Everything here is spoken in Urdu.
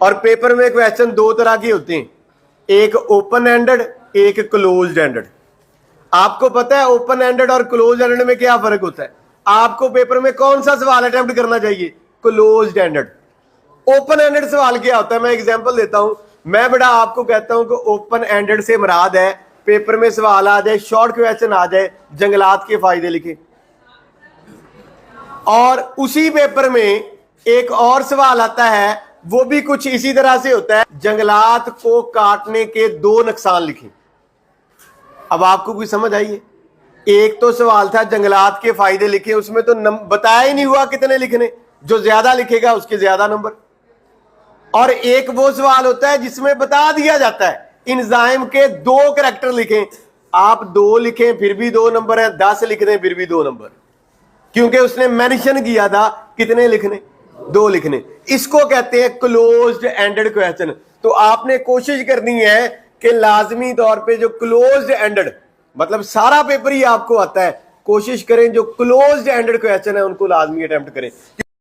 اور پیپر میں کویشچن دو طرح کے ہوتے ہیں, ایک اوپن اینڈڈ, ایک کلوزڈ اینڈڈ. آپ کو پتا ہے اوپن اینڈڈ اور کلوزڈ اینڈڈ میں کیا فرق ہوتا ہے؟ آپ کو پیپر میں کون سا سوال اٹیمپٹ کرنا چاہیے؟ Closed ended. اوپن اینڈڈ سوال کیا ہوتا ہے؟ میں ایگزامپل دیتا ہوں. میں بڑا آپ کو کہتا ہوں کہ اوپن اینڈڈ سے مراد ہے پیپر میں سوال آ جائے, شارٹ کویشچن آ جائے, جنگلات کے فائدے لکھیں, اور اسی پیپر میں ایک اور سوال آتا ہے وہ بھی کچھ اسی طرح سے ہوتا ہے, جنگلات کو کاٹنے کے 2 نقصان لکھیں. اب آپ کو کوئی سمجھ آئیے؟ ایک تو سوال تھا جنگلات کے فائدے لکھیں, اس میں تو بتایا ہی نہیں ہوا کتنے لکھنے, جو زیادہ لکھے گا اس کے زیادہ نمبر. اور ایک وہ سوال ہوتا ہے جس میں بتا دیا جاتا ہے انزائم کے 2 کریکٹر لکھیں, آپ 2 لکھیں پھر بھی 2 نمبر ہیں, 10 لکھ دیں پھر بھی 2 نمبر, کیونکہ اس نے مینشن کیا تھا کتنے لکھنے, 2 لکھنے. اس کو کہتے ہیں کلوزڈ اینڈڈ کویشچن. تو آپ نے کوشش کرنی ہے کہ لازمی طور پہ جو کلوزڈ اینڈڈ, مطلب سارا پیپر ہی آپ کو آتا ہے, کوشش کریں جو کلوزڈ اینڈڈ کویشچن ہے ان کو لازمی اٹیمپٹ کریں.